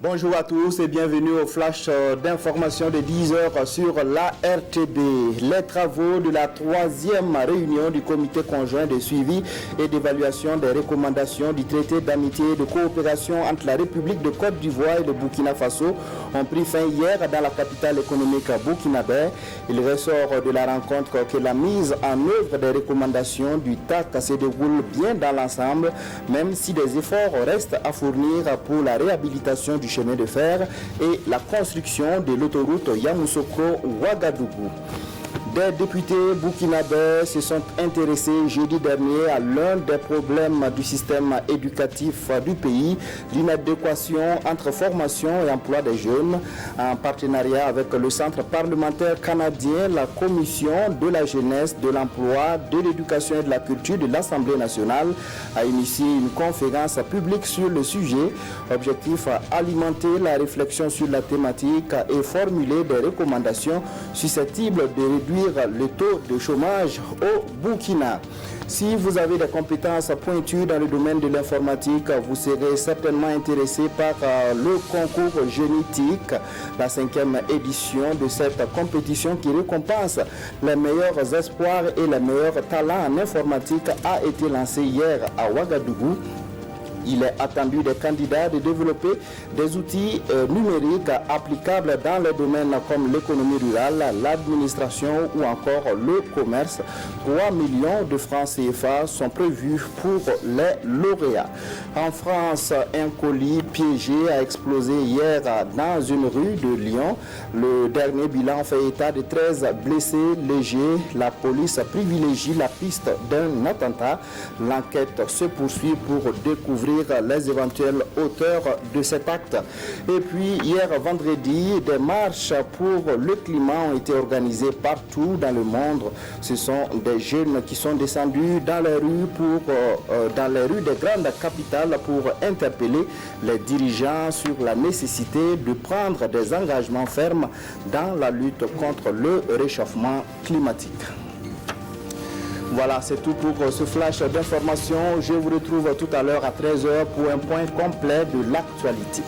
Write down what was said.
Bonjour à tous et bienvenue au flash d'information de 10h sur la RTB. Les travaux de la 3e réunion du comité conjoint de suivi et d'évaluation des recommandations du traité d'amitié et de coopération entre la République de Côte d'Ivoire et le Burkina Faso ont pris fin hier dans la capitale économique burkinabé. Il ressort de la rencontre que la mise en œuvre des recommandations du TAC se déroule bien dans l'ensemble, même si des efforts restent à fournir pour la réhabilitation du chemin de fer et la construction de l'autoroute Yamoussoukro-Ouagadougou. Des députés burkinabés se sont intéressés jeudi dernier à l'un des problèmes du système éducatif du pays, l'inadéquation entre formation et emploi des jeunes. En partenariat avec le Centre parlementaire canadien, la Commission de la jeunesse, de l'emploi, de l'éducation et de la culture de l'Assemblée nationale a initié une conférence publique sur le sujet. Objectif alimenter la réflexion sur la thématique et formuler des recommandations susceptibles de réduire le taux de chômage au Burkina. Si vous avez des compétences pointues dans le domaine de l'informatique, vous serez certainement intéressé par le concours génétique, la 5e édition de cette compétition qui récompense les meilleurs espoirs et les meilleurs talents en informatique a été lancée hier à Ouagadougou. Il est attendu des candidats de développer des outils numériques applicables dans les domaines comme l'économie rurale, l'administration ou encore le commerce. 3 millions de francs CFA sont prévus pour les lauréats. En France, un colis piégé a explosé hier dans une rue de Lyon. Le dernier bilan fait état de 13 blessés légers. La police privilégie la piste d'un attentat. L'enquête se poursuit pour découvrir les éventuels auteurs de cet acte. Et puis hier vendredi, des marches pour le climat ont été organisées partout dans le monde. Ce sont des jeunes qui sont descendus dans les rues des grandes capitales pour interpeller les dirigeants sur la nécessité de prendre des engagements fermes dans la lutte contre le réchauffement climatique. Voilà, c'est tout pour ce flash d'information. Je vous retrouve tout à l'heure à 13h pour un point complet de l'actualité.